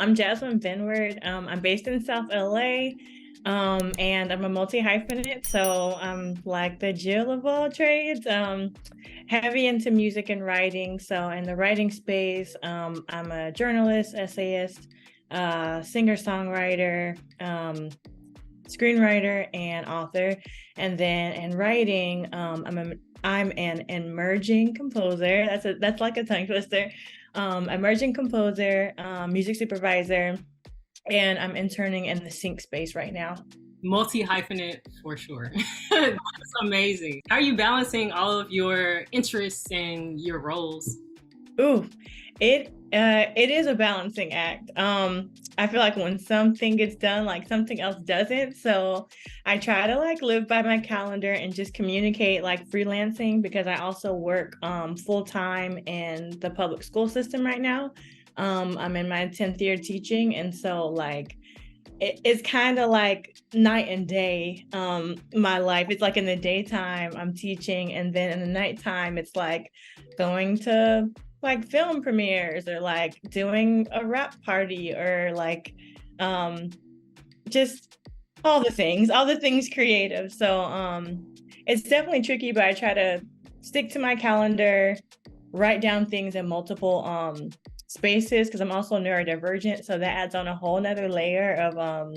I'm Jasmin Benward. I'm based in South LA, and I'm a multi-hyphenate. So I'm like the Jill of all trades, heavy into music and writing. So in the writing space, I'm a journalist, essayist, singer-songwriter, screenwriter, and author. And then in writing, I'm an emerging composer. That's like a tongue twister. Emerging composer, music supervisor, and I'm interning in the sync space right now. Multi-hyphenate for sure. That's amazing. How are you balancing all of your interests and your roles? Ooh, it is a balancing act. I feel like when something gets done, like something else doesn't. So I try to like live by my calendar and just communicate like freelancing, because I also work full time in the public school system right now. I'm in my 10th year teaching, and so like it's kind of like night and day. My life, it's like in the daytime I'm teaching, and then in the nighttime it's like going to like film premieres, or like doing a rap party, or like just all the things creative. So it's definitely tricky, but I try to stick to my calendar, write down things in multiple spaces, because I'm also neurodivergent, so that adds on a whole nother layer of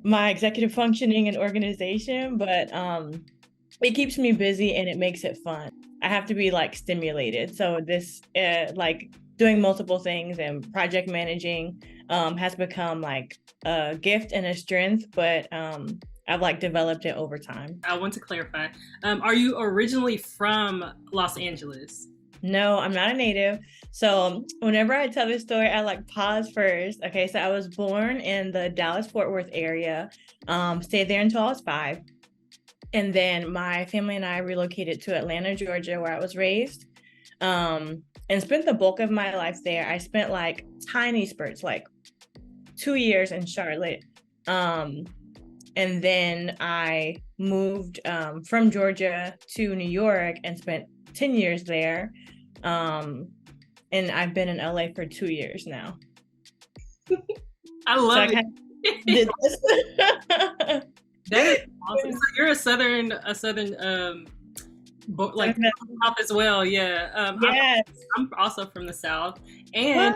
my executive functioning and organization. But it keeps me busy and it makes it fun. I have to be like stimulated. So this like doing multiple things and project managing has become like a gift and a strength, but I've like developed it over time. I want to clarify. Are you originally from Los Angeles? No, I'm not a native. So whenever I tell this story, I like pause first. Okay, so I was born in the Dallas-Fort Worth area, stayed there until I was 5. And then my family and I relocated to Atlanta, Georgia, where I was raised, and spent the bulk of my life there. I spent like tiny spurts, like 2 years in Charlotte. And then I moved from Georgia to New York and spent 10 years there. And I've been in LA for 2 years now. I love so it. Did this. That is awesome. So you're a southern like pop as well, yeah. Yes. I'm also from the South, and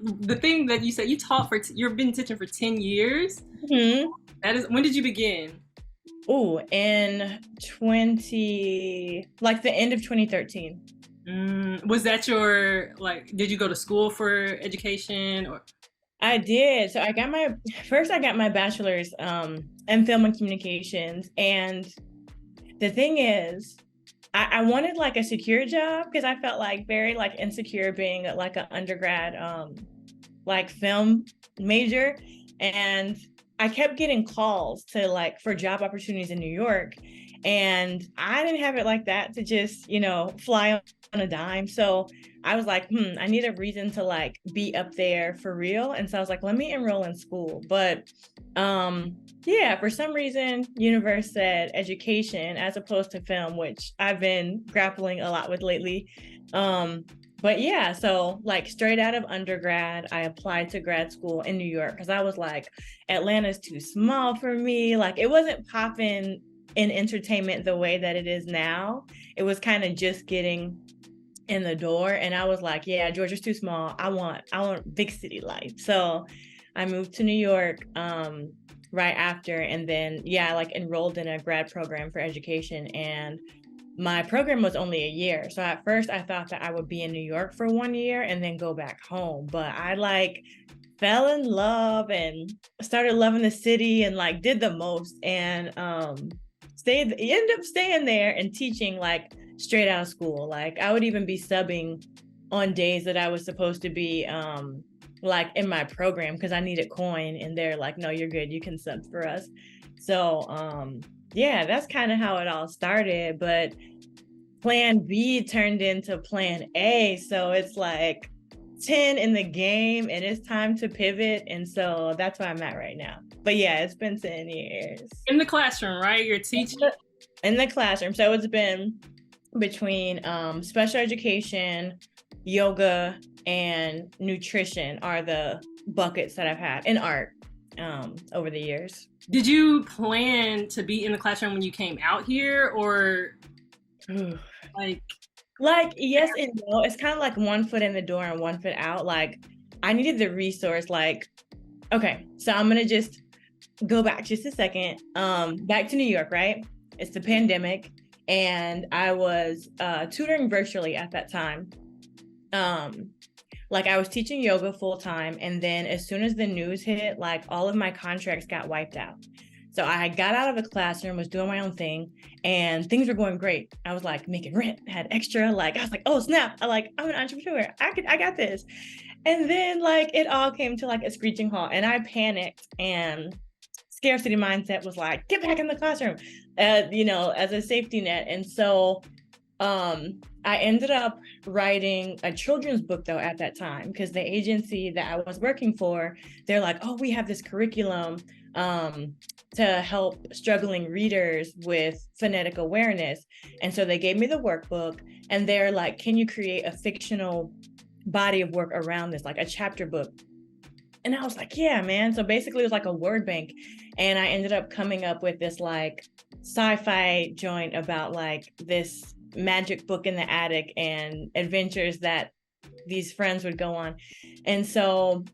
the thing that you said you taught for you've been teaching for 10 years. Mm-hmm. That is, when did you begin? Oh, in like the end of 2013. Was that your, like, did you go to school for education, or? I did. So I got my bachelor's in film and communications. And the thing is, I wanted like a secure job, because I felt like very like insecure being like an undergrad like film major. And I kept getting calls to like for job opportunities in New York. And I didn't have it like that to just, fly on a dime. So I was like, I need a reason to like be up there for real. And so I was like, let me enroll in school. But yeah, for some reason, universe said education as opposed to film, which I've been grappling a lot with lately. But yeah, so like straight out of undergrad, I applied to grad school in New York, because I was like, Atlanta's too small for me. Like it wasn't popping in entertainment the way that it is now. It was kind of just getting in the door, and I was like, yeah, Georgia's too small. I want big city life. So I moved to New York right after, and then I like enrolled in a grad program for education, and my program was only a year. So at first I thought that I would be in New York for 1 year and then go back home, but I like fell in love and started loving the city and like did the most, and ended up staying there and teaching like straight out of school. Like I would even be subbing on days that I was supposed to be like in my program, because I needed coin, and they're like, no, you're good, you can sub for us. So yeah, that's kind of how it all started. But plan B turned into plan A. So it's like 10 in the game and it's time to pivot. And so that's where I'm at right now. But yeah, it's been 10 years. In the classroom, right? You're teaching? In the classroom. So it's been between special education, yoga, and nutrition are the buckets that I've had in art over the years. Did you plan to be in the classroom when you came out here, or like? Like, yes and no. It's kind of like one foot in the door and one foot out. Like, I needed the resource. Like, okay, so I'm gonna just go back just a second. Back to New York, right? It's the pandemic, and I was tutoring virtually at that time. Like, I was teaching yoga full time, and then as soon as the news hit, like, all of my contracts got wiped out. So I got out of the classroom, was doing my own thing, and things were going great. I was like making rent, had extra, like, I was like, oh snap, I'm an entrepreneur. I got this. And then like it all came to like a screeching halt, and I panicked, and scarcity mindset was like, get back in the classroom, as a safety net. And so I ended up writing a children's book though at that time, because the agency that I was working for, they're like, oh, we have this curriculum to help struggling readers with phonetic awareness. And so they gave me the workbook, and they're like, can you create a fictional body of work around this, like a chapter book? And I was like, yeah, man. So basically it was like a word bank. And I ended up coming up with this like sci-fi joint about like this magic book in the attic and adventures that these friends would go on. And so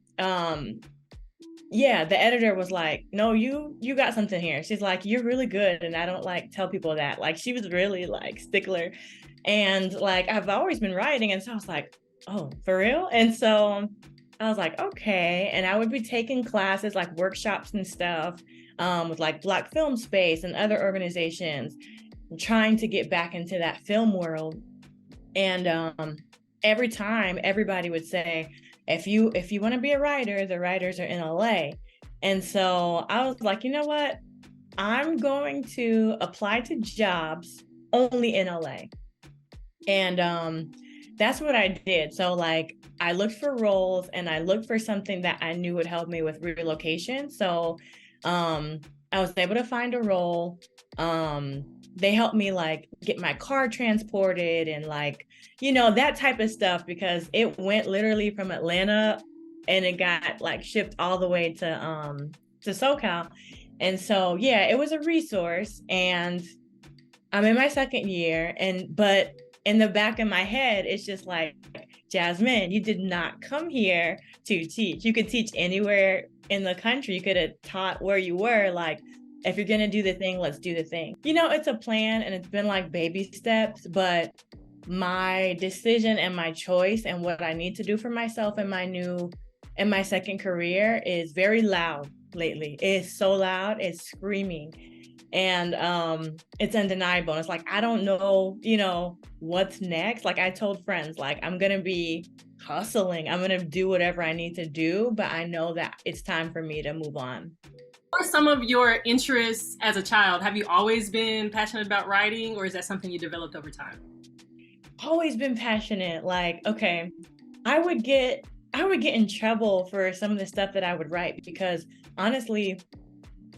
yeah, the editor was like, no, you got something here. She's like, you're really good, and I don't like tell people that. Like, she was really like stickler. And like I've always been writing, and so I was like, oh, for real? And so I was like, okay. And I would be taking classes, like workshops and stuff, with like Black Film Space and other organizations, trying to get back into that film world. And every time everybody would say, if you want to be a writer, the writers are in LA. And so I was like, you know what? I'm going to apply to jobs only in LA. And that's what I did. So like I looked for roles, and I looked for something that I knew would help me with relocation. So I was able to find a role. They helped me like get my car transported and like, that type of stuff, because it went literally from Atlanta and it got like shipped all the way to SoCal. And so, yeah, it was a resource, and I'm in my second year, but in the back of my head, it's just like, Jasmin, you did not come here to teach. You could teach anywhere in the country. You could have taught where you were. Like, if you're going to do the thing, let's do the thing. It's a plan, and it's been like baby steps, but my decision and my choice and what I need to do for myself in my second career is very loud lately. It's so loud, it's screaming. And it's undeniable. And it's like, I don't know, what's next. Like I told friends, like, I'm going to be hustling. I'm going to do whatever I need to do, but I know that it's time for me to move on. What are some of your interests as a child? Have you always been passionate about writing, or is that something you developed over time? Always been passionate. Like, okay, I would get in trouble for some of the stuff that I would write, because honestly,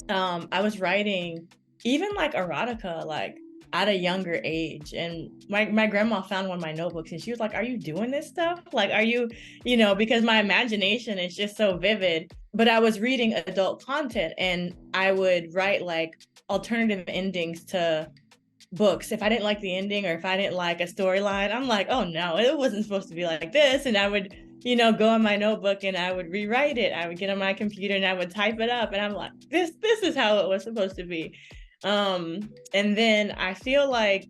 I was writing even like erotica, like at a younger age. And my grandma found one of my notebooks, and she was like, are you doing this stuff? Like, are you, because my imagination is just so vivid. But I was reading adult content, and I would write like alternative endings to books. If I didn't like the ending, or if I didn't like a storyline, I'm like, oh no, it wasn't supposed to be like this. And I would, go in my notebook and I would rewrite it. I would get on my computer and I would type it up, and I'm like, this is how it was supposed to be. And then I feel like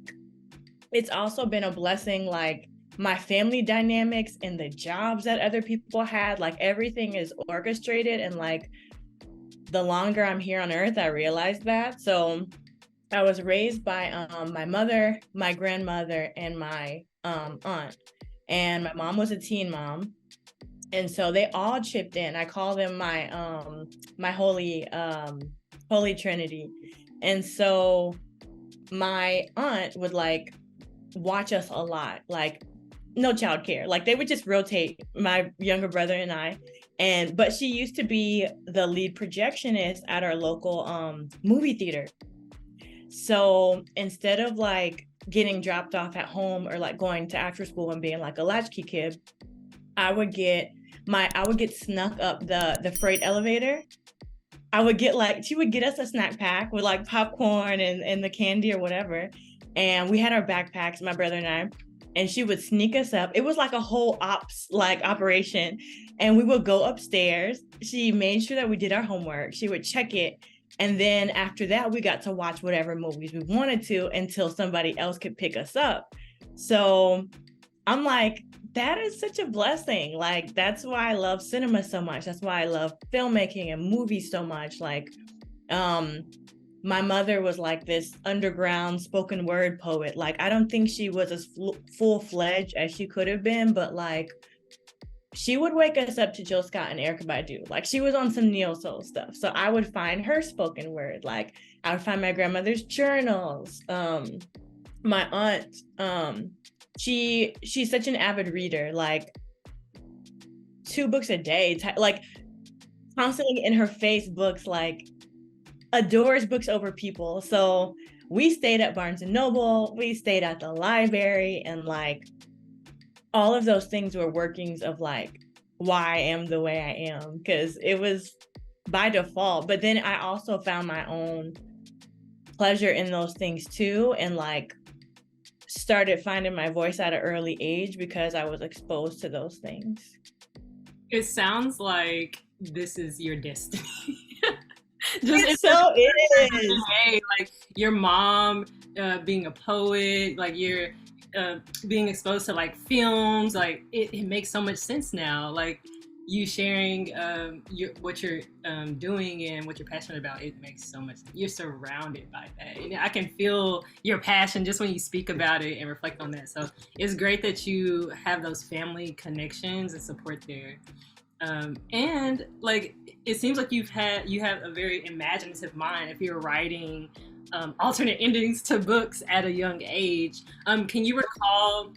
it's also been a blessing, like my family dynamics and the jobs that other people had, like everything is orchestrated. And like the longer I'm here on earth, I realized that. So I was raised by my mother, my grandmother, and my aunt. And my mom was a teen mom. And so they all chipped in. I call them my holy trinity. And so my aunt would like watch us a lot, like no childcare. Like they would just rotate my younger brother and I. But she used to be the lead projectionist at our local movie theater. So instead of like getting dropped off at home or like going to after school and being like a latchkey kid, I would get snuck up the freight elevator. She would get us a snack pack with like popcorn and the candy or whatever. And we had our backpacks, my brother and I, and she would sneak us up. It was like a whole operation. And we would go upstairs. She made sure that we did our homework. She would check it. And then after that, we got to watch whatever movies we wanted to until somebody else could pick us up. So I'm like, that is such a blessing. Like, that's why I love cinema so much. That's why I love filmmaking and movies so much. Like, my mother was like this underground spoken word poet. Like, I don't think she was as full-fledged as she could have been, but like, she would wake us up to Jill Scott and Erykah Badu. Like, she was on some neo soul stuff. So I would find her spoken word. Like, I would find my grandmother's journals. My aunt, she's such an avid reader, like 2 books a day, like constantly in her face books, like adores books over people. So we stayed at Barnes and Noble, we stayed at the library, and like all of those things were workings of like why I am the way I am, because it was by default. But then I also found my own pleasure in those things too, and like started finding my voice at an early age because I was exposed to those things. It sounds like this is your destiny. So it is. Like your mom being a poet, like you're being exposed to like films, like it makes so much sense now. Like you sharing what you're doing and what you're passionate about, it makes so much sense. You're surrounded by that. And I can feel your passion just when you speak about it and reflect on that. So it's great that you have those family connections and support there. And like, it seems like you have a very imaginative mind if you're writing alternate endings to books at a young age. Can you recall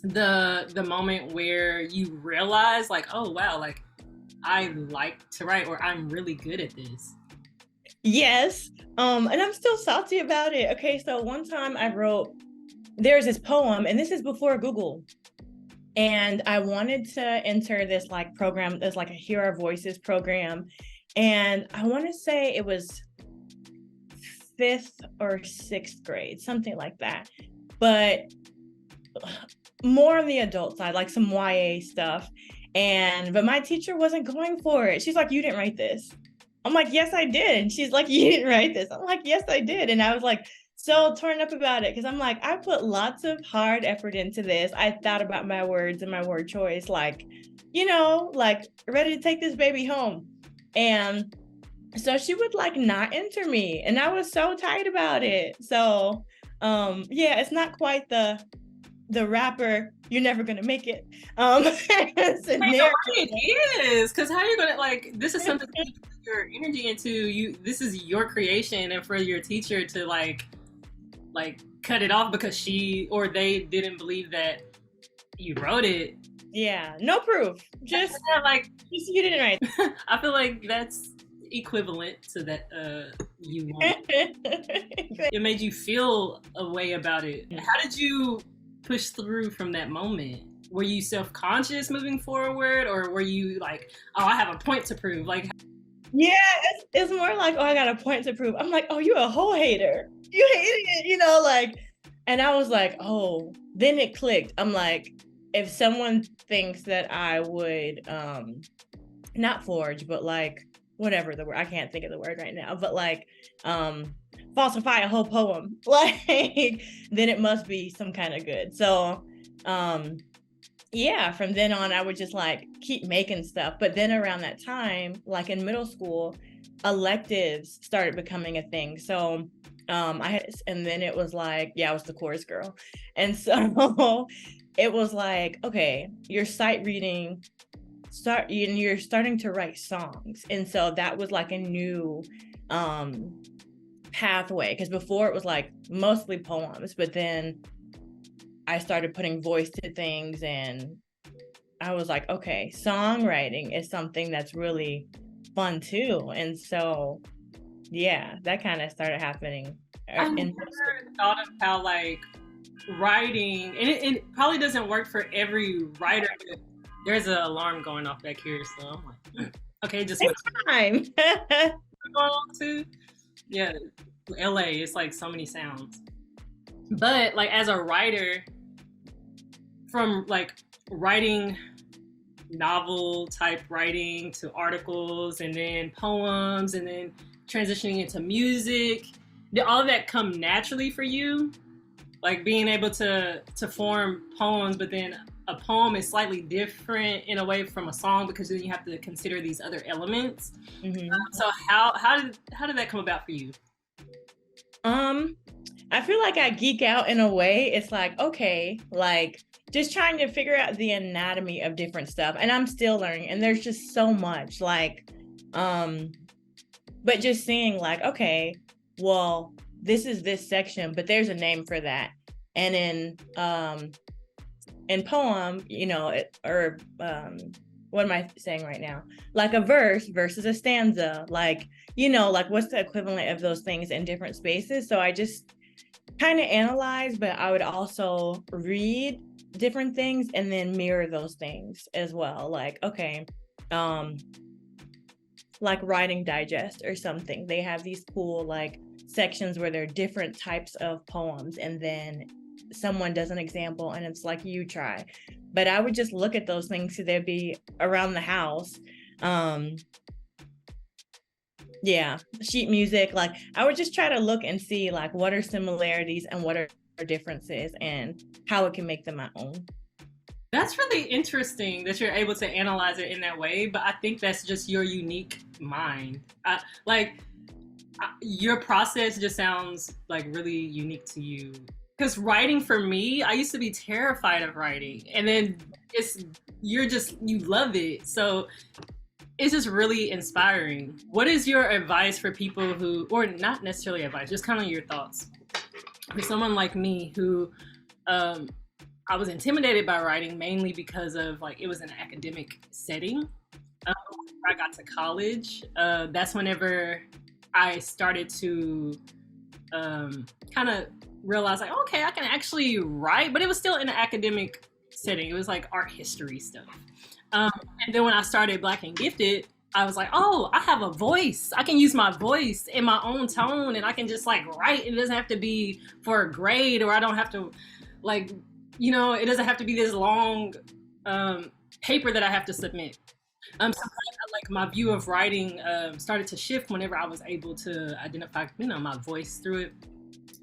the moment where you realize like, oh wow, like I like to write, or I'm really good at this? Yes. And I'm still salty about it. Okay, so one time there's this poem, and this is before Google, and I wanted to enter this like program, there's like a Hear Our Voices program, and I want to say it was 5th or 6th grade, something like that, but more on the adult side, like some YA stuff. But my teacher wasn't going for it. She's like, you didn't write this. I'm like, yes, I did. And she's like, you didn't write this. I'm like, yes, I did. And I was like, so torn up about it, because I'm like, I put lots of hard effort into this. I thought about my words and my word choice, like, like ready to take this baby home. And so she would like not enter me, and I was so tight about it. So yeah, it's not quite the rapper, you're never gonna make it. It is, because how are you gonna, like, this is something that you put your energy into. This is your creation, and for your teacher to like cut it off because she or they didn't believe that you wrote it. Yeah, no proof. Just like you didn't write. I feel like that's equivalent to that you want. It made you feel a way about it. How did you push through from that moment? Were you self-conscious moving forward, or were you like, oh, I have a point to prove? Like, yeah, it's more like, oh, I got a point to prove. I'm like, oh, you're a whole hater. You hated it, like, and I was like, oh, then it clicked. I'm like, if someone thinks that I would not forge, but like whatever the word, I can't think of the word right now, but like falsify a whole poem, like, then it must be some kind of good. So yeah, from then on I would just like keep making stuff. But then around that time, like in middle school, electives started becoming a thing. So and then it was like, yeah, I was the chorus girl. And so it was like, okay, you're sight reading, you're starting to write songs. And so that was like a new pathway, because before it was like mostly poems, but then I started putting voice to things, and I was like, okay, songwriting is something that's really fun too. And so yeah, that kind of started happening. I never thought of how like writing, and it probably doesn't work for every writer. But there's an alarm going off back here, so I'm like, okay, just went It's time. on too. Yeah, LA, it's like so many sounds. But like as a writer, from like writing novel type writing to articles and then poems and then transitioning into music, did all of that come naturally for you? Like being able to form poems, but then a poem is slightly different in a way from a song because then you have to consider these other elements. Mm-hmm. So how did that come about for you? I feel like I geek out in a way. It's like, okay, like just trying to figure out the anatomy of different stuff. And I'm still learning, and there's just so much like, but just seeing like, okay, well, this is this section, but there's a name for that. And in poem, you know, what am I saying right now? Like a verse versus a stanza, like, you know, like what's the equivalent of those things in different spaces? So I just kind of analyze, but I would also read different things and then mirror those things as well. Like, okay, like Writing Digest or something. They have these cool like sections where there are different types of poems, and then someone does an example and it's like, you try. But I would just look at those things, so they'd be around the house. Yeah, sheet music. Like I would just try to look and see like what are similarities and what are differences and how it can make them my own. That's really interesting that you're able to analyze it in that way, but I think that's just your unique mind. Your process just sounds like really unique to you. Because writing for me, I used to be terrified of writing, and then you love it. So it's just really inspiring. What is your advice for people who, or not necessarily advice, just kind of your thoughts for someone like me who, I was intimidated by writing mainly because of like it was an academic setting. I got to college. That's whenever I started to kind of realize like, okay, I can actually write, but it was still in an academic setting. It was like art history stuff. And then when I started Black and Gifted, I was like, oh, I have a voice. I can use my voice in my own tone, and I can just like write. It doesn't have to be for a grade, or I don't have to like, you know, it doesn't have to be this long paper that I have to submit. So like my view of writing started to shift whenever I was able to identify, you know, my voice through it.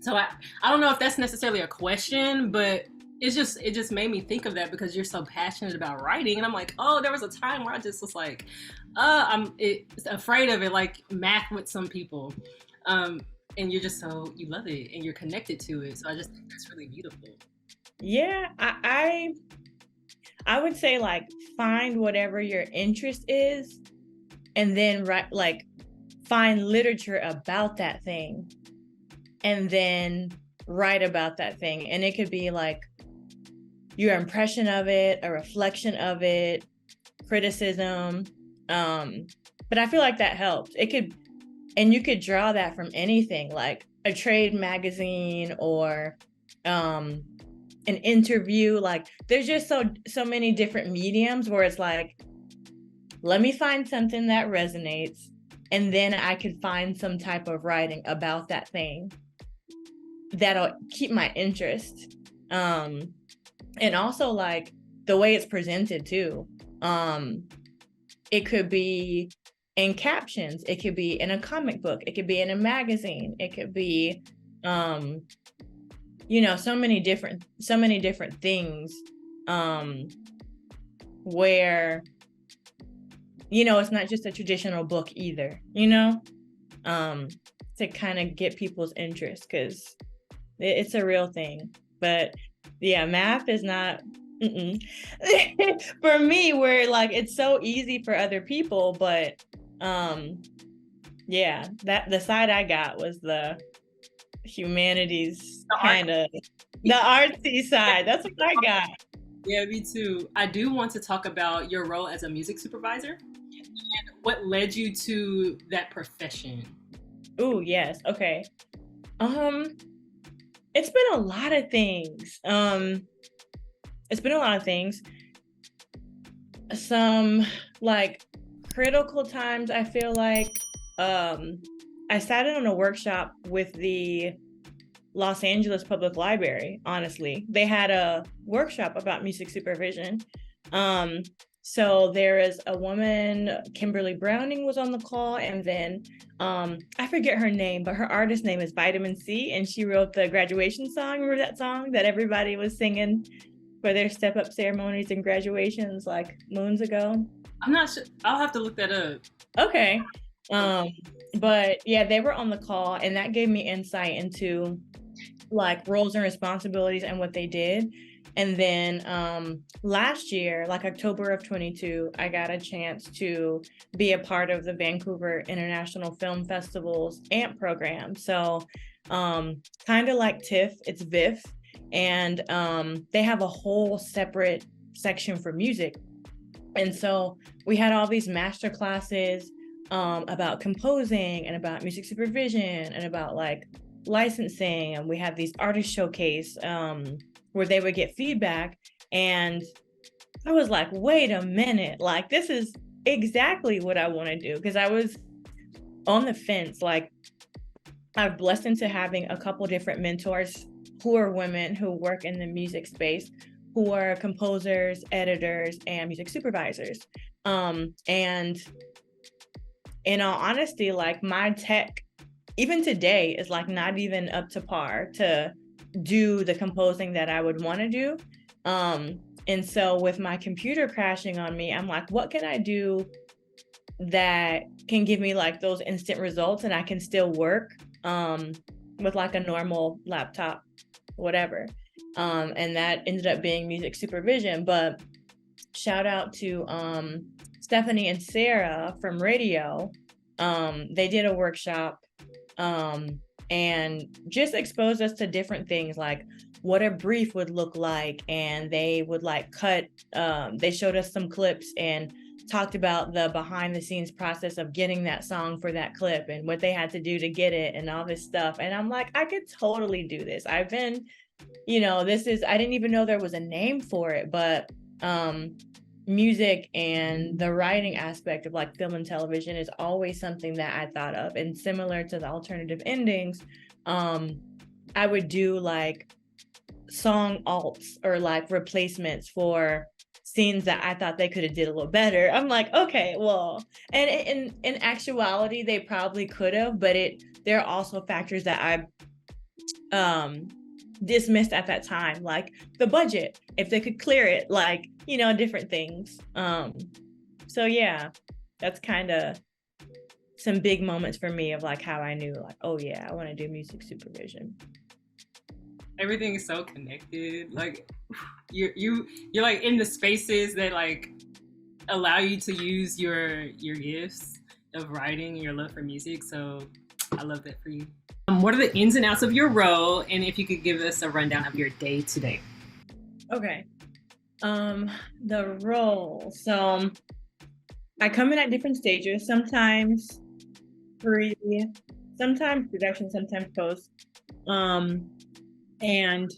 So I don't know if that's necessarily a question, but it just made me think of that because you're so passionate about writing, and I'm like, oh, there was a time where I just was like, I'm afraid of it, like math with some people, and you're just you love it and you're connected to it. So I just think that's really beautiful. Yeah, I would say like find whatever your interest is, and then find literature about that thing, and then write about that thing. And it could be like your impression of it, a reflection of it, criticism. But I feel like that helps. And you could draw that from anything, like a trade magazine or an interview. Like there's just so many different mediums where it's like, let me find something that resonates, and then I could find some type of writing about that thing that'll keep my interest. And also like the way it's presented too. It could be in captions, it could be in a comic book, it could be in a magazine, it could be you know, so many different things where, you know, it's not just a traditional book either, you know, to kind of get people's interest, because it's a real thing. But yeah, math is not for me, where like it's so easy for other people, but yeah, that the side I got was the humanities, kind of the artsy side. That's what I got. Yeah, me too. I do want to talk about your role as a music supervisor and what led you to that profession. Oh yes, okay. It's been a lot of things. It's been a lot of things. Some like critical times, I feel like I sat in on a workshop with the Los Angeles Public Library, honestly. They had a workshop about music supervision. So there is a woman, Kimberly Browning was on the call, and then I forget her name, but her artist name is Vitamin C, and she wrote the graduation song. Remember that song that everybody was singing for their step-up ceremonies and graduations like moons ago? I'm not sure. I'll have to look that up. Okay. But yeah, they were on the call, and that gave me insight into like roles and responsibilities and what they did. And then last year, like October of 22, I got a chance to be a part of the Vancouver International Film Festival's AMP program. So kind of like TIFF, it's VIFF, and they have a whole separate section for music. And so we had all these master classes about composing and about music supervision and about like licensing. And we had these artist showcase where they would get feedback. And I was like, wait a minute, like this is exactly what I want to do. Because I was on the fence. Like I've blessed into having a couple different mentors who are women who work in the music space, who are composers, editors, and music supervisors. And in all honesty, like my tech, even today, is like not even up to par to do the composing that I would want to do. And so with my computer crashing on me, I'm like, what can I do that can give me like those instant results and I can still work with like a normal laptop, whatever. And that ended up being music supervision. But shout out to Stephanie and Sarah from radio. They did a workshop and just exposed us to different things, like what a brief would look like. And they would like cut, they showed us some clips and talked about the behind the scenes process of getting that song for that clip and what they had to do to get it and all this stuff. And I'm like, I could totally do this. I've been, I didn't even know there was a name for it, but music and the writing aspect of like film and television is always something that I thought of. And similar to the alternative endings, I would do like song alts or like replacements for scenes that I thought they could have did a little better. I'm like, okay, well, and in actuality, they probably could have, but there are also factors that I dismissed at that time, like the budget, if they could clear it, like, different things. So yeah, that's kind of some big moments for me of like how I knew like, oh yeah, I want to do music supervision. Everything is so connected. Like you're like in the spaces that like allow you to use your gifts of writing and your love for music. So I love that for you. What are the ins and outs of your role? And if you could give us a rundown of your day to day. Okay. The role. So I come in at different stages, sometimes pre, sometimes production, sometimes post. And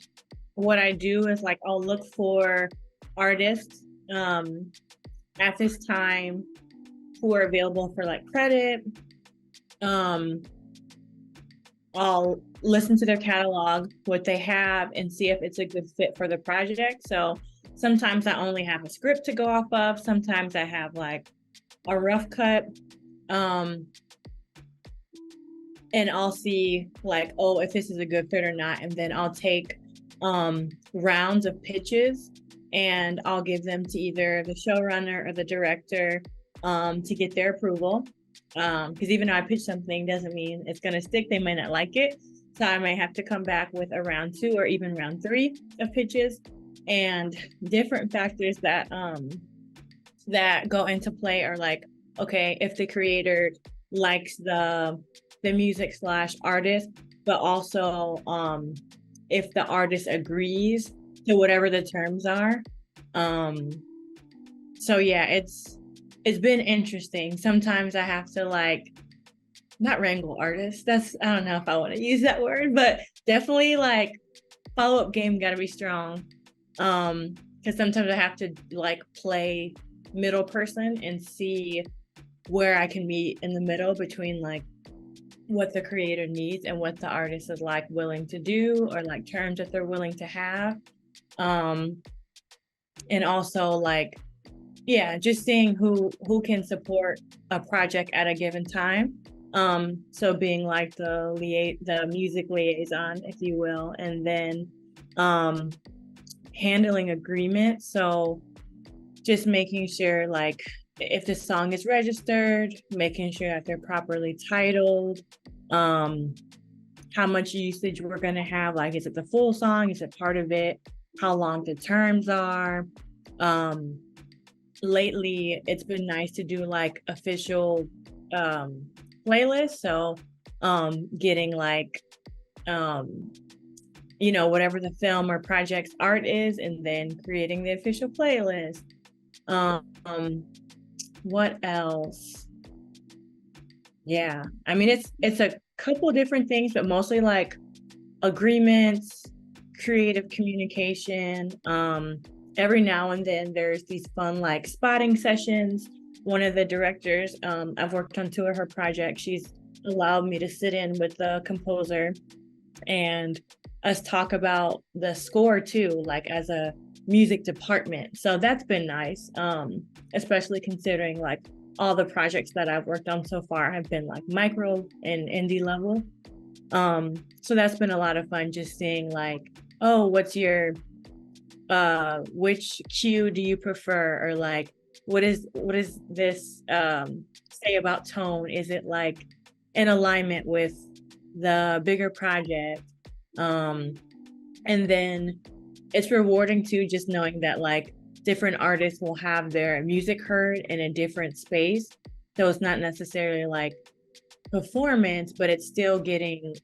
what I do is like, I'll look for artists at this time who are available for like credit. I'll listen to their catalog, what they have, and see if it's a good fit for the project. So sometimes I only have a script to go off of. Sometimes I have like a rough cut. And I'll see like, oh, if this is a good fit or not. And then I'll take rounds of pitches and I'll give them to either the showrunner or the director to get their approval. Because even though I pitch something doesn't mean it's going to stick. They might not like it. So I might have to come back with a round 2 or even round 3 of pitches. And different factors that go into play are like, okay, if the creator likes the music / artist, but also if the artist agrees to whatever the terms are. So yeah, it's been interesting. Sometimes I have to like not wrangle artists. That's, I don't know if I want to use that word, but definitely like follow-up game got to be strong. Because sometimes I have to like play middle person and see where I can meet in the middle between like what the creator needs and what the artist is like willing to do, or like terms that they're willing to have. And also like, yeah, just seeing who can support a project at a given time. So being like the music liaison, if you will, and then handling agreements. So just making sure like if the song is registered, making sure that they're properly titled, how much usage we're going to have, like is it the full song, is it part of it, how long the terms are. Lately it's been nice to do like official playlists, so getting like whatever the film or project's art is, and then creating the official playlist. What else? Yeah, I mean it's a couple different things, but mostly like agreements, creative communication. Every now and then there's these fun like spotting sessions. One of the directors, I've worked on 2 of her projects, she's allowed me to sit in with the composer and us talk about the score too, like as a music department. So that's been nice, especially considering like all the projects that I've worked on so far have been like micro and indie level. So that's been a lot of fun, just seeing like, oh, what's your which cue do you prefer, or like what is this say about tone? Is it like in alignment with the bigger project? And then it's rewarding too, just knowing that like different artists will have their music heard in a different space. So it's not necessarily like performance, but it's still getting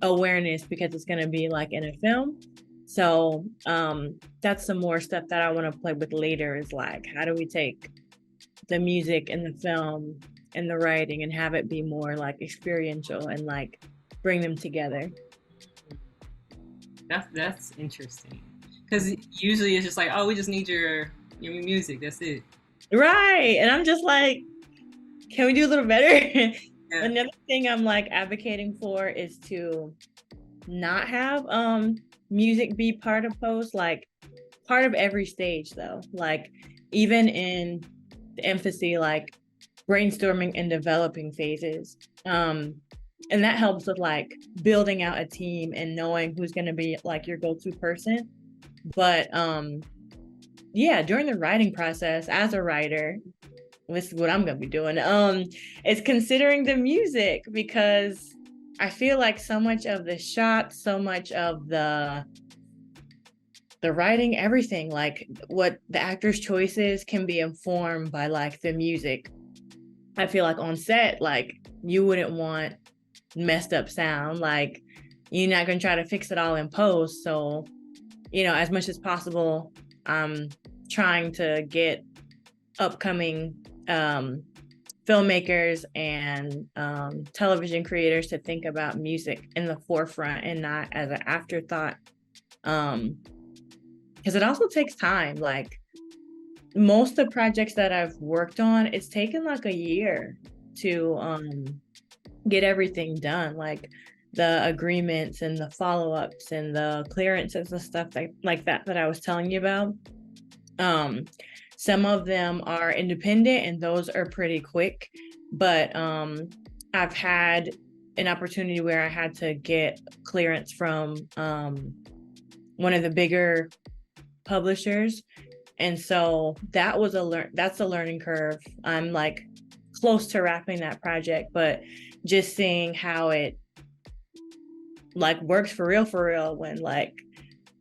awareness because it's going to be like in a film. So that's some more stuff that I want to play with later, is like, how do we take the music and the film and the writing and have it be more like experiential and like bring them together. That's interesting, because usually it's just like, oh, we just need your music, that's it. Right. And I'm just like, can we do a little better? Yeah. Another thing I'm like advocating for is to not have music be part of post, like part of every stage though, like even in the infancy, like brainstorming and developing phases. And that helps with like building out a team and knowing who's going to be like your go-to person. But yeah, during the writing process, as a writer, this is what I'm going to be doing, is considering the music, because I feel like so much of the shots, so much of the writing, everything, like what the actor's choices can be informed by like the music. I feel like on set, like you wouldn't want messed up sound, like you're not going to try to fix it all in post. So, as much as possible, I'm trying to get upcoming filmmakers and television creators to think about music in the forefront and not as an afterthought, because it also takes time. Like most of the projects that I've worked on, it's taken like a year to get everything done, like the agreements and the follow-ups and the clearances and stuff like that I was telling you about. Some of them are independent and those are pretty quick, but I've had an opportunity where I had to get clearance from one of the bigger publishers, and so that was that's a learning curve. I'm like close to wrapping that project, but just seeing how it like works for real when like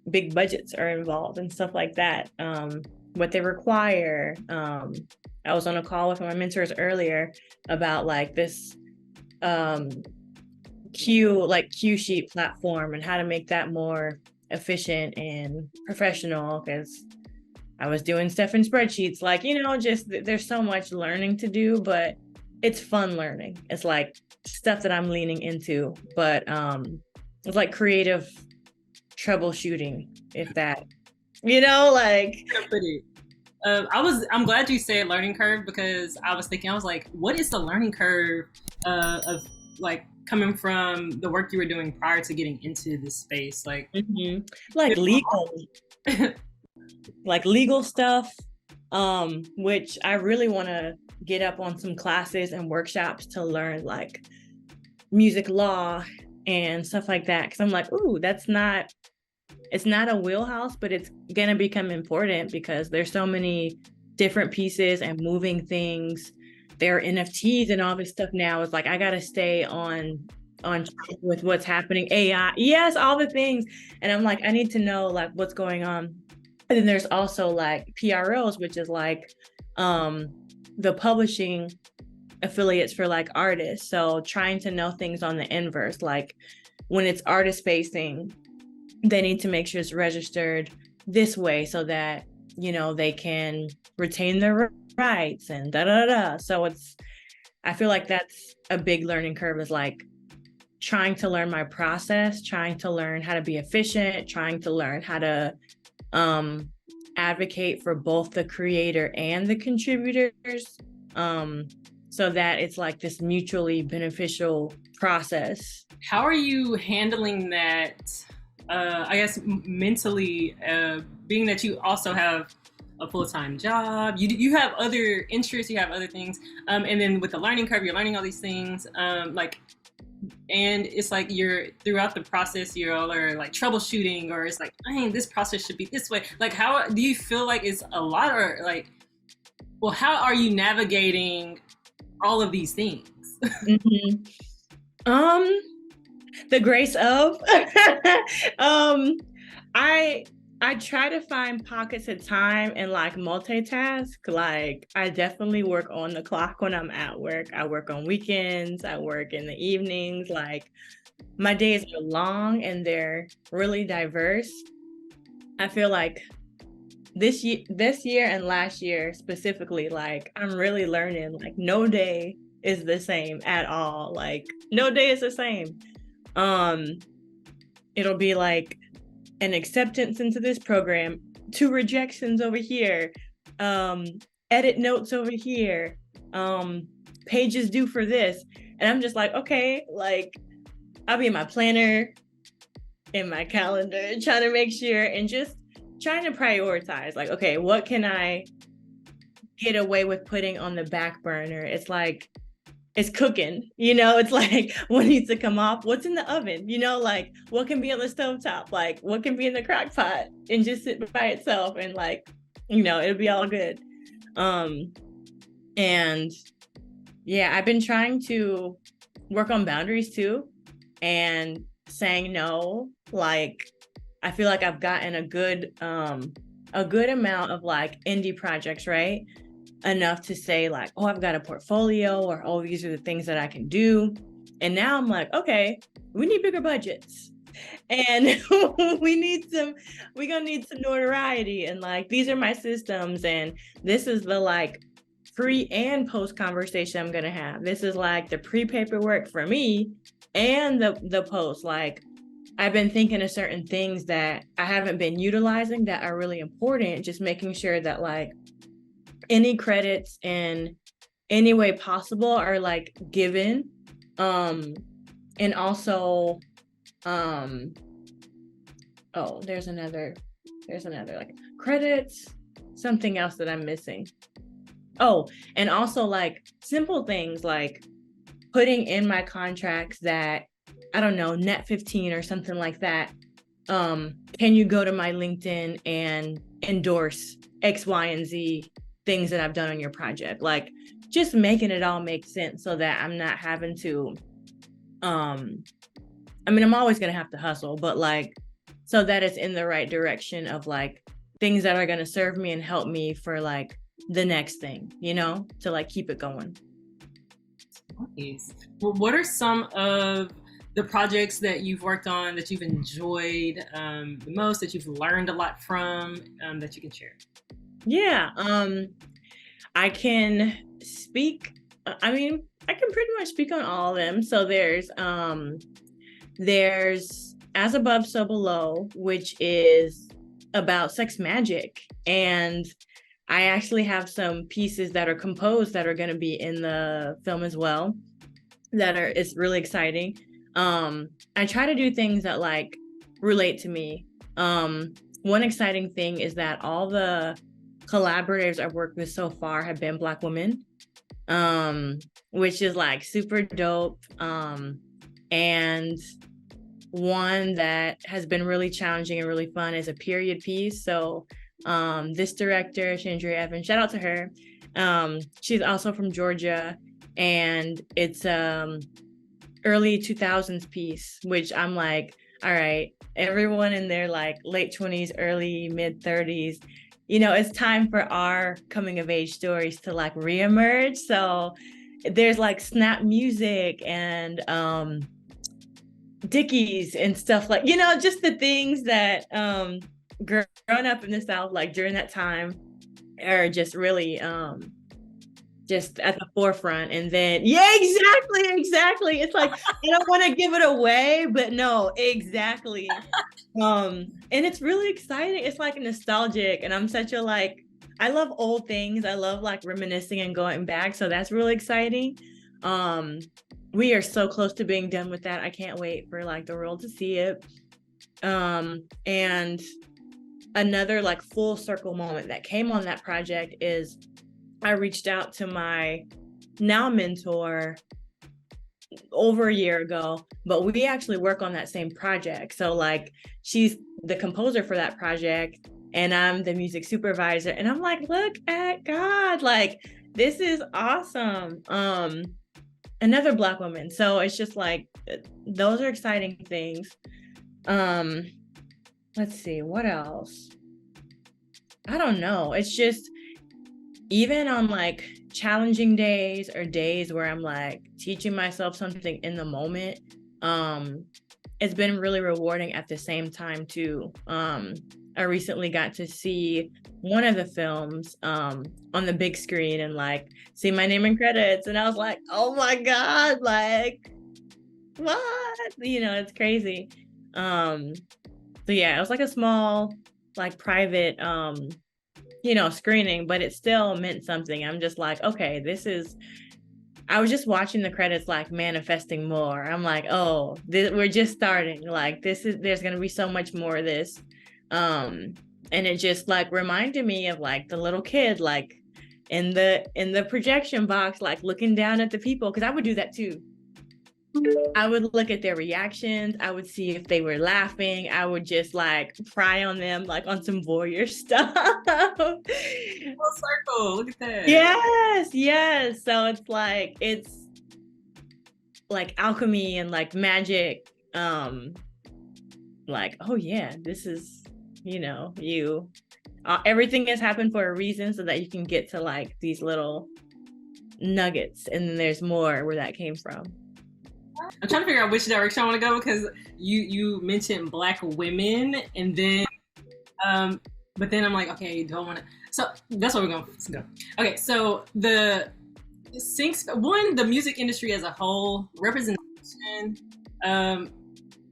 big budgets are involved and stuff like that, what they require. I was on a call with my mentors earlier about like this cue sheet platform and how to make that more efficient and professional, because I was doing stuff in spreadsheets, like, just there's so much learning to do, but it's fun learning. It's like stuff that I'm leaning into, but it's like creative troubleshooting, if that, like. I'm glad you said learning curve, because I was thinking, I was like, what is the learning curve of like coming from the work you were doing prior to getting into this space? Like, like legal, like legal stuff, which I really want to get up on some classes and workshops to learn like music law and stuff like that. Cause I'm like, ooh, it's not a wheelhouse, but it's going to become important because there's so many different pieces and moving things. There are NFTs and all this stuff now. It's like, I got to stay on with what's happening. AI, yes, all the things. And I'm like, I need to know like what's going on. And then there's also like PROs, which is like the publishing affiliates for like artists. So trying to know things on the inverse, like when it's artist facing, they need to make sure it's registered this way so that, they can retain their rights and da da da. So I feel like that's a big learning curve, is like trying to learn my process, trying to learn how to be efficient, trying to learn how to advocate for both the creator and the contributors, so that it's like this mutually beneficial process. How are you handling that? I guess mentally, being that you also have a full-time job, you have other interests, you have other things, and then with the learning curve, you're learning all these things, and it's like you're throughout the process, you're all are like troubleshooting, or it's like, dang, this process should be this way. Like, how do you feel like it's a lot, or like, well, how are you navigating all of these things? The grace of I try to find pockets of time and like multitask. Like I definitely work on the clock when I'm at work. I work on weekends, I work in the evenings. Like my days are long and they're really diverse. I feel like this year and last year specifically, like I'm really learning like no day is the same at all. Like no day is the same. It'll be like an acceptance into this program, 2 rejections over here, edit notes over here, pages due for this. And I'm just like, okay, like I'll be in my planner, in my calendar, trying to make sure and just trying to prioritize. Like, okay, what can I get away with putting on the back burner? It's like, it's cooking, it's like what needs to come off, what's in the oven, like what can be on the stovetop, like what can be in the crock pot and just sit by itself and like, it'll be all good. And yeah, I've been trying to work on boundaries too and saying no. Like I feel like I've gotten a good amount of like indie projects, right? Enough to say like, oh, I've got a portfolio, or oh, these are the things that I can do. And now I'm like, okay, we need bigger budgets and we're gonna need some notoriety, and like these are my systems, and this is the like pre and post conversation I'm gonna have. This is like the pre-paperwork for me and the post. Like I've been thinking of certain things that I haven't been utilizing that are really important, just making sure that like any credits in any way possible are like given. And also there's another like credits, something else that I'm missing. Oh, and also like simple things like putting in my contracts that, I don't know, net 15 or something like that. Can you go to my LinkedIn and endorse X, Y, and Z things that I've done on your project? Like just making it all make sense so that I'm not having to, I'm always going to have to hustle, but like, so that it's in the right direction of like things that are going to serve me and help me for like the next thing, to like keep it going. Nice. Well, what are some of the projects that you've worked on that you've enjoyed the most, that you've learned a lot from, that you can share? Yeah, I can speak I mean, I can pretty much speak on all of them. So there's As Above, So Below, which is about sex magic. And I actually have some pieces that are composed that are going to be in the film as well. It's really exciting. I try to do things that like relate to me. One exciting thing is that all the collaborators I've worked with so far have been Black women, which is like super dope. And one that has been really challenging and really fun is a period piece. So this director, Chandra Evans, shout out to her. She's also from Georgia, and it's early 2000s piece, which I'm like, all right, everyone in their like late 20s, early mid 30s, you know, it's time for our coming of age stories to like reemerge. So there's like snap music and Dickies and stuff, like, you know, just the things that growing up in the South, like during that time, are just really just at the forefront. And then exactly, it's like I don't want to give it away, but no, exactly. And it's really exciting. It's like nostalgic, and I'm such a like, I love old things. I love like reminiscing and going back, so that's really exciting. We are so close to being done with that. I can't wait for like the world to see it. And another like full circle moment that came on that project is I reached out to my now mentor over a year ago, but we actually work on that same project. So like she's the composer for that project and I'm the music supervisor, and I'm like, look at God, like this is awesome. Another Black woman. So it's just like, those are exciting things. Let's see, what else? I don't know. It's just, even on like challenging days or days where I'm like teaching myself something in the moment, it's been really rewarding at the same time too. I recently got to see one of the films on the big screen and like see my name in credits, and I was like, oh my God, like what? You know, it's crazy. So yeah, it was like a small, like private you know, screening, but it still meant something. I'm just like, okay, I was just watching the credits, like manifesting more. I'm like, oh, we're just starting. Like there's gonna be so much more of this. And it just like reminded me of like the little kid, like in the projection box, like looking down at the people, because I would do that too. I would look at their reactions. I would see if they were laughing. I would just like pry on them, like on some voyeur stuff. Full circle. Look at that. Yes. So it's like alchemy and like magic. Like, oh yeah, this is, you know, everything has happened for a reason, so that you can get to like these little nuggets, and then there's more where that came from. I'm trying to figure out which direction I want to go, because you mentioned Black women, and then but then I'm like, okay, do I want to? So that's what we're going to go. Okay, so the music industry as a whole, representation.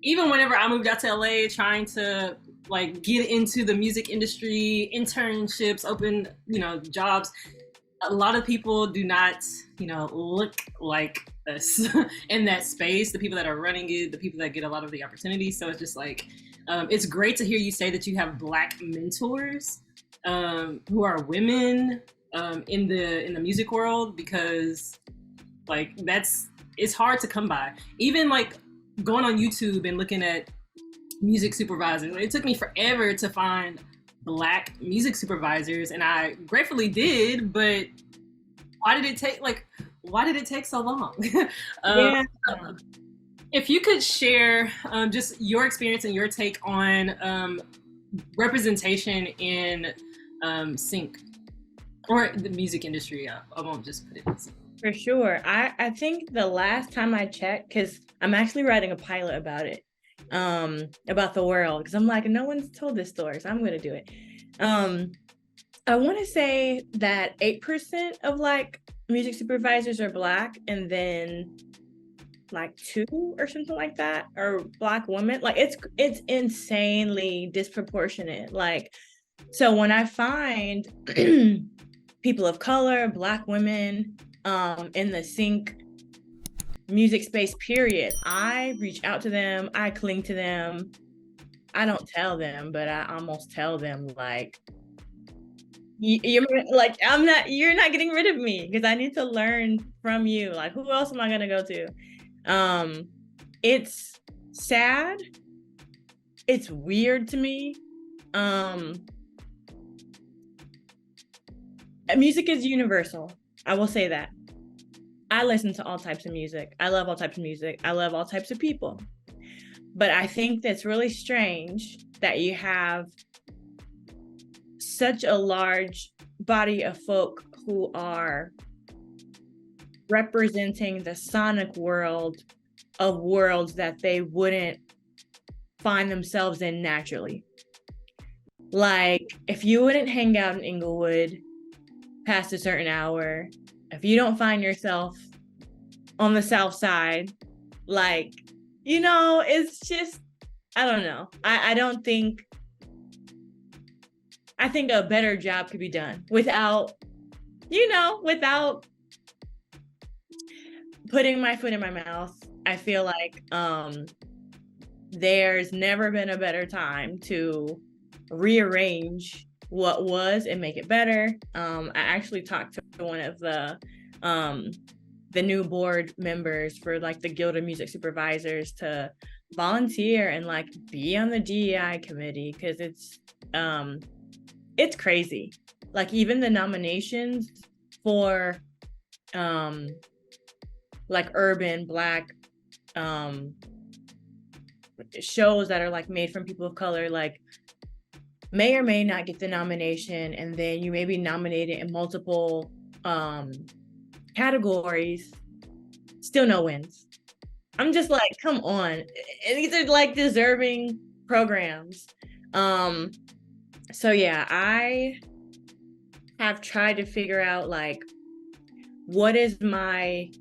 Even whenever I moved out to LA, trying to like get into the music industry, internships, open, you know, jobs, a lot of people do not, you know, look like us in that space. The people that are running it, the people that get a lot of the opportunities. So it's just like, it's great to hear you say that you have Black mentors who are women in the music world, because like it's hard to come by. Even like going on YouTube and looking at music supervisors, it took me forever to find Black music supervisors, and I gratefully did, but why did it take so long? Yeah. If you could share just your experience and your take on representation in sync or the music industry. I won't just put it in sync. For sure. I think the last time I checked, because I'm actually writing a pilot about it, about the world, because I'm like, no one's told this story, so I'm going to do it. I want to say that 8% of like music supervisors are Black, and then like 2 or something like that are Black women. Like it's insanely disproportionate. Like, so when I find people of color, Black women in the sync music space period, I reach out to them, I cling to them. I don't tell them, but I almost tell them, like, you're like, you're not getting rid of me, because I need to learn from you. Like, who else am I gonna go to? It's sad, it's weird to me. Music is universal, I will say that. I listen to all types of music. I love all types of music. I love all types of people. But I think that's really strange that you have such a large body of folk who are representing the sonic world of worlds that they wouldn't find themselves in naturally. Like, if you wouldn't hang out in Inglewood past a certain hour, if you don't find yourself on the South Side, like, it's just, I don't know. I think a better job could be done without putting my foot in my mouth. I feel like there's never been a better time to rearrange what was and make it better. I actually talked to one of the new board members for like the Guild of Music Supervisors to volunteer and like be on the DEI committee, because it's crazy. Like, even the nominations for like urban Black shows that are like made from people of color, like, may or may not get the nomination, and then you may be nominated in multiple categories, still no wins. I'm just like, come on. And these are like deserving programs. So yeah, I have tried to figure out, like, what is my,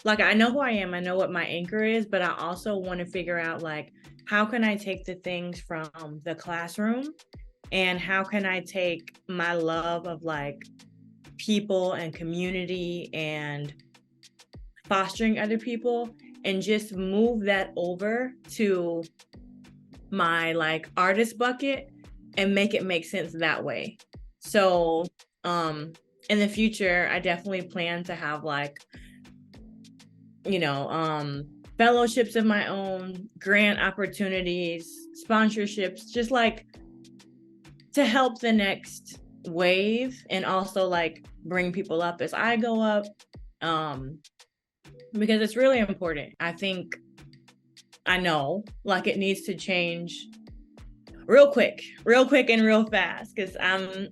like, I know who I am, I know what my anchor is, but I also want to figure out, like, how can I take the things from the classroom, and how can I take my love of like people and community and fostering other people and just move that over to my like artist bucket and make it make sense that way. So in the future, I definitely plan to have like, fellowships of my own, grant opportunities, sponsorships, just like to help the next wave, and also like bring people up as I go up, because it's really important. I know like it needs to change real quick and real fast, because I'm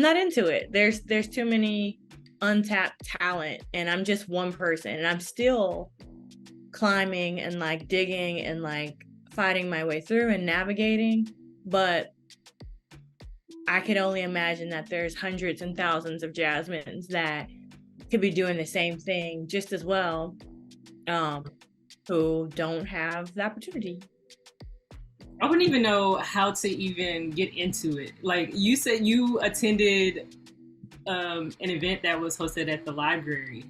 not into it. There's too many untapped talent, and I'm just one person, and I'm still climbing and like digging and like fighting my way through and navigating. But I could only imagine that there's hundreds and thousands of Jasmins that could be doing the same thing just as well, who don't have the opportunity. I wouldn't even know how to even get into it. Like, you said you attended an event that was hosted at the library.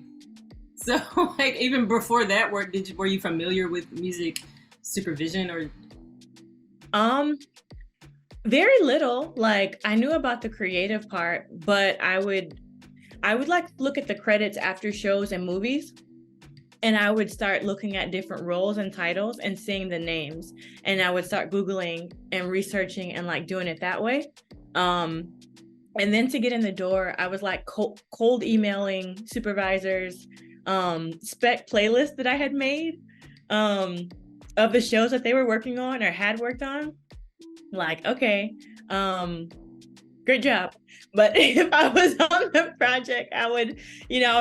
So like, even before that, were you familiar with music supervision or? Very little. Like, I knew about the creative part, but I would like look at the credits after shows and movies, and I would start looking at different roles and titles and seeing the names, and I would start Googling and researching and like doing it that way. And then to get in the door, I was like cold emailing supervisors, spec playlists that I had made of the shows that they were working on or had worked on. Like, okay, great job. But if I was on the project, I would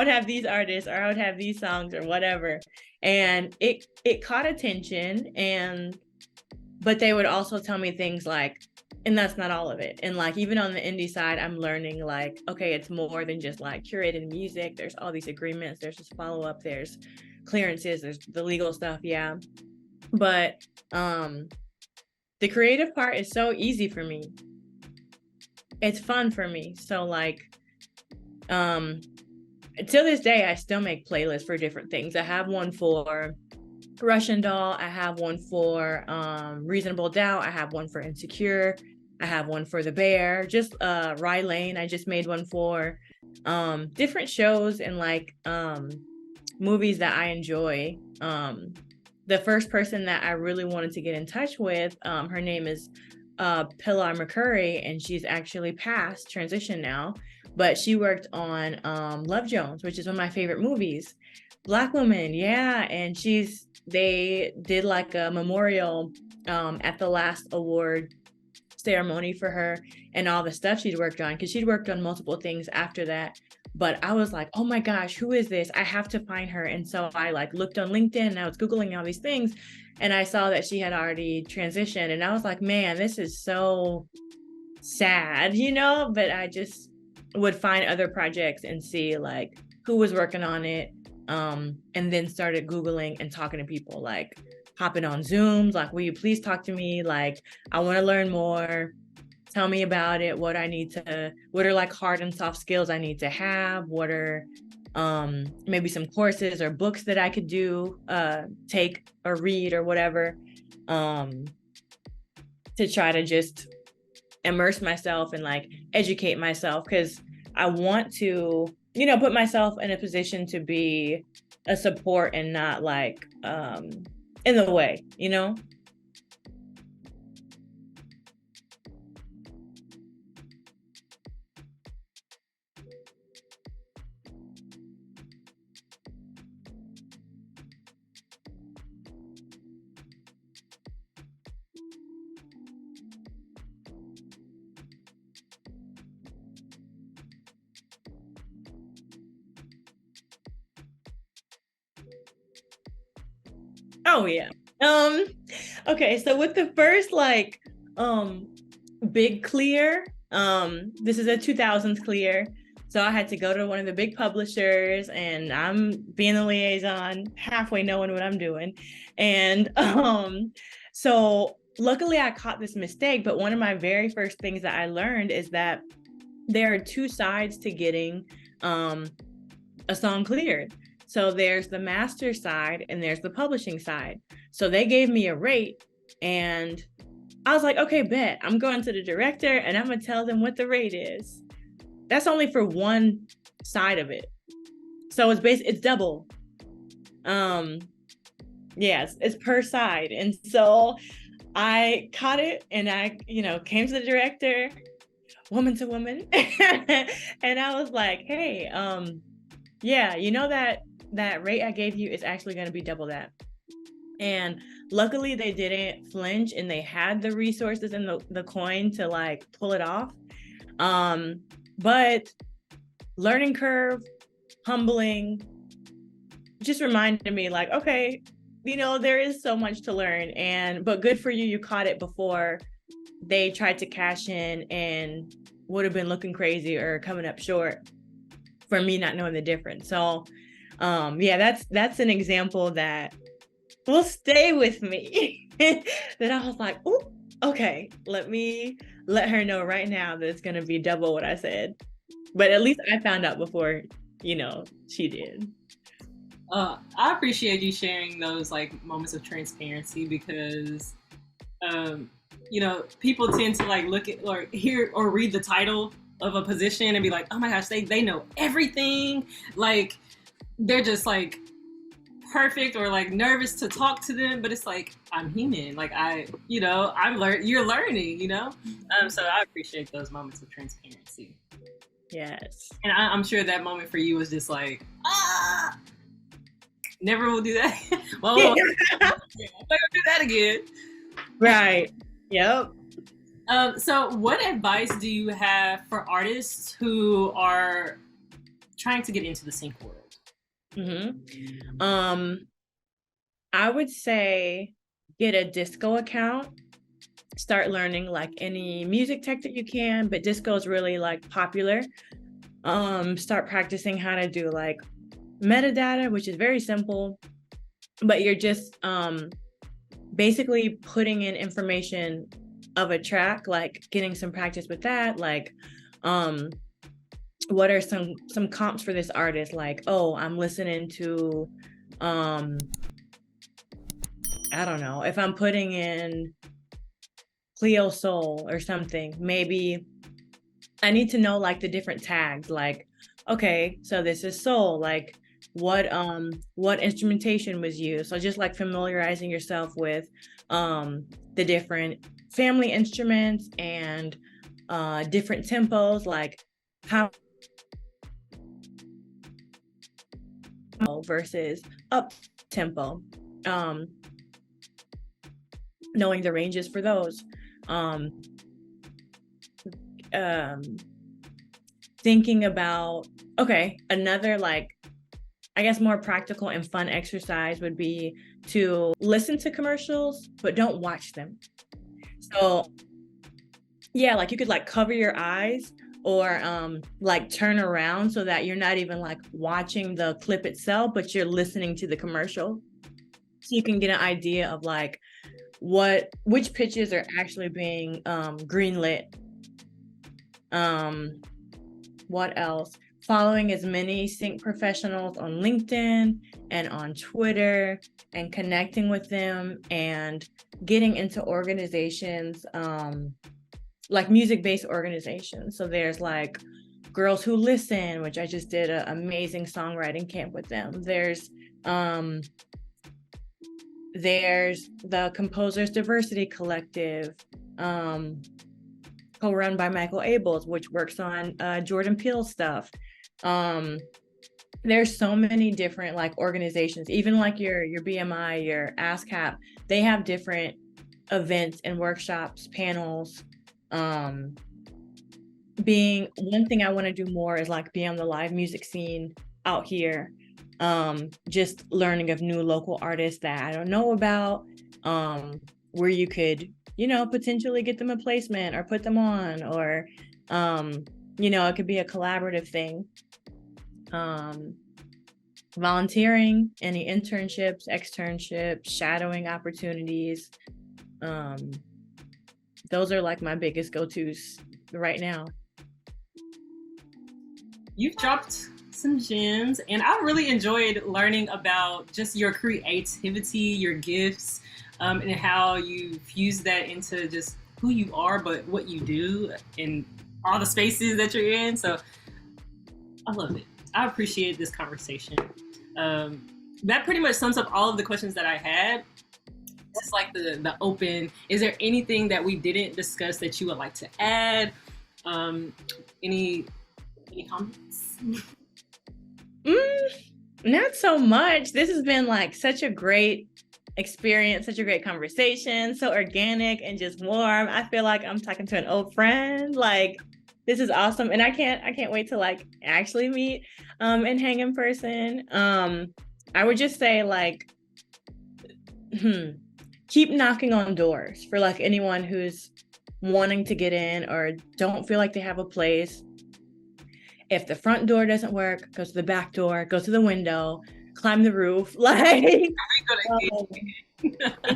have these artists, or I would have these songs or whatever. And it caught attention, and but they would also tell me things like, and that's not all of it. And like, even on the indie side, I'm learning like, okay, it's more than just like curated music. There's all these agreements, there's this follow-up, there's clearances, there's the legal stuff. Yeah. But the creative part is so easy for me. It's fun for me. So like, till this day, I still make playlists for different things. I have one for Russian Doll. I have one for Reasonable Doubt. I have one for Insecure. I have one for The Bear. Just Rye Lane. I just made one for different shows and like movies that I enjoy. The first person that I really wanted to get in touch with, her name is Pilar McCurry, and she's actually past transition now, but she worked on Love Jones, which is one of my favorite movies. Black woman, yeah. And they did like a memorial at the last award ceremony for her and all the stuff she'd worked on, because she'd worked on multiple things after that. But I was like, oh my gosh, who is this? I have to find her. And so I like looked on LinkedIn and I was Googling all these things, and I saw that she had already transitioned. And I was like, man, this is so sad, you know? But I just would find other projects and see like who was working on it. And then started Googling and talking to people, like hopping on Zooms, like, will you please talk to me? Like, I want to learn more. Tell me about it. What are like hard and soft skills I need to have? What are maybe some courses or books that I could take or read or whatever, to try to just immerse myself and like educate myself, because I want to, you know, put myself in a position to be a support and not like in the way, you know? Oh yeah. Okay, so with the first like big clear, this is a 2000s clear. So I had to go to one of the big publishers, and I'm being the liaison, halfway knowing what I'm doing. And so luckily I caught this mistake, but one of my very first things that I learned is that there are two sides to getting a song cleared. So there's the master side and there's the publishing side. So they gave me a rate, and I was like, okay, bet. I'm going to the director and I'm gonna tell them what the rate is. That's only for one side of it. So it's double. Yes, it's per side. And so I caught it, and I, you know, came to the director, woman to woman, and I was like, hey, yeah, you know that rate I gave you is actually going to be double that. And luckily they didn't flinch, and they had the resources and the coin to like pull it off. But learning curve, humbling, just reminded me like, okay, you know, there is so much to learn, but good for you caught it before they tried to cash in and would have been looking crazy or coming up short for me not knowing the difference. So yeah, that's an example that will stay with me. That I was like, oh, okay, let me let her know right now that it's gonna be double what I said. But at least I found out before, you know, she did. I appreciate you sharing those like moments of transparency, because you know, people tend to like look at or hear or read the title of a position and be like, oh my gosh, they know everything. Like they're just like perfect, or like nervous to talk to them. But it's like, I'm human. Like you're learning, you know? So I appreciate those moments of transparency. Yes. And I'm sure that moment for you was just like, never will do that. Well, I'm not gonna do that again. Right. Yep. So what advice do you have for artists who are trying to get into the sync world? I would say get a disco account start learning like any music tech that you can, but disco's really like popular. Start practicing how to do like metadata, which is very simple, but you're just basically putting in information of a track, like getting some practice with that, like what are some comps for this artist, like, oh, I'm listening to I don't know, if I'm putting in Cleo Soul or something, maybe I need to know like the different tags, like, okay, so this is soul, like what instrumentation was used. So just like familiarizing yourself with the different family instruments and different tempos, like how versus up tempo, knowing the ranges for those. Thinking about, okay, another like, I guess more practical and fun exercise would be to listen to commercials, but don't watch them. So yeah, like you could like cover your eyes or like turn around so that you're not even like watching the clip itself, but you're listening to the commercial. So you can get an idea of like which pitches are actually being greenlit. What else? Following as many sync professionals on LinkedIn and on Twitter and connecting with them and getting into organizations, like music-based organizations. So there's like Girls Who Listen, which I just did an amazing songwriting camp with them. There's the Composers Diversity Collective, co-run by Michael Abels, which works on Jordan Peele stuff. There's so many different like organizations, even like your BMI, your ASCAP, they have different events and workshops, panels. Being one thing I want to do more is like be on the live music scene out here, just learning of new local artists that I don't know about, where you could, you know, potentially get them a placement or put them on, or you know, it could be a collaborative thing. Volunteering, any internships, externships, shadowing opportunities. Those are like my biggest go-tos right now. You've dropped some gems, and I really enjoyed learning about just your creativity, your gifts, and how you fuse that into just who you are, but what you do in all the spaces that you're in. So I love it. I appreciate this conversation. That pretty much sums up all of the questions that I had. It's like the open. Is there anything that we didn't discuss that you would like to add? Any comments? Not so much. This has been like such a great experience, such a great conversation, so organic and just warm. I feel like I'm talking to an old friend. Like, this is awesome, and I can't wait to like actually meet and hang in person. I would just say like keep knocking on doors for like anyone who's wanting to get in or don't feel like they have a place. If the front door doesn't work, go to the back door, go to the window, climb the roof, like you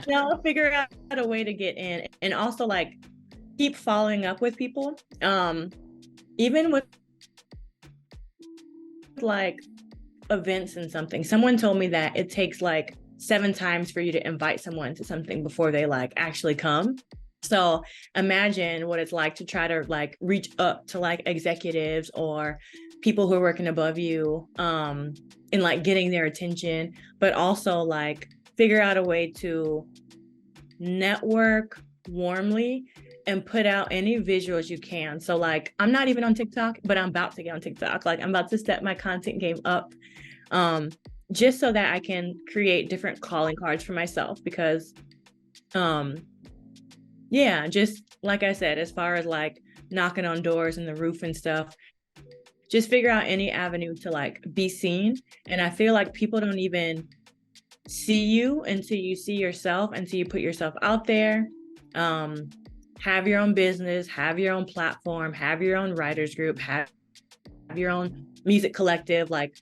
know, figure out a way to get in. And also like keep following up with people, even with like events and something. Someone told me that it takes like 7 times for you to invite someone to something before they like actually come. So imagine what it's like to try to like reach up to like executives or people who are working above you, and like getting their attention, but also like figure out a way to network warmly and put out any visuals you can. So like, I'm not even on TikTok, but I'm about to get on TikTok. Like, I'm about to step my content game up, just so that I can create different calling cards for myself. Because, yeah, just like I said, as far as like knocking on doors and the roof and stuff, just figure out any avenue to like be seen. And I feel like people don't even see you until you see yourself, until you put yourself out there. have your own business, have your own platform, have your own writers group, have your own music collective, like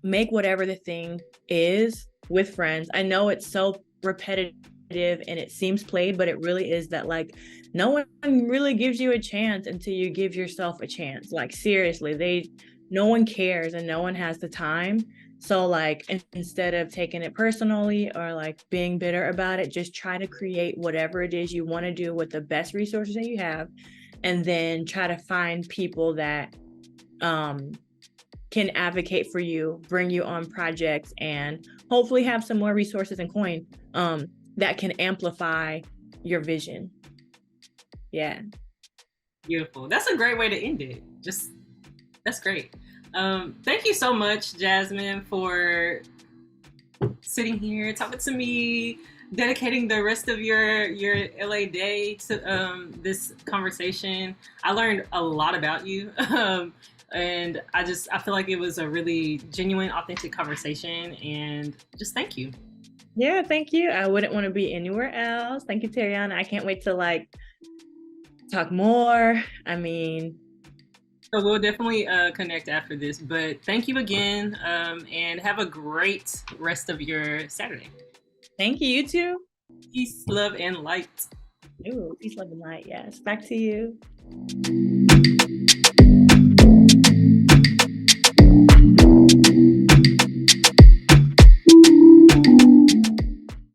make whatever the thing is with friends. I know it's so repetitive and it seems played, but it really is that like no one really gives you a chance until you give yourself a chance. Like seriously, no one cares and no one has the time. So like instead of taking it personally or like being bitter about it, just try to create whatever it is you want to do with the best resources that you have, and then try to find people that can advocate for you, bring you on projects, and hopefully have some more resources and coin that can amplify your vision. Yeah. Beautiful. That's a great way to end it. That's great. Thank you so much, Jasmin, for sitting here, talking to me, dedicating the rest of your LA day to this conversation. I learned a lot about you. And I feel like it was a really genuine, authentic conversation, and just thank you. Yeah, thank you. I wouldn't want to be anywhere else. Thank you, Tariana. I can't wait to like talk more. I mean, so we'll definitely connect after this, but thank you again, and have a great rest of your Saturday. Thank you, you too. Peace, love, and light. Ooh, peace, love, and light. Yes. Back to you.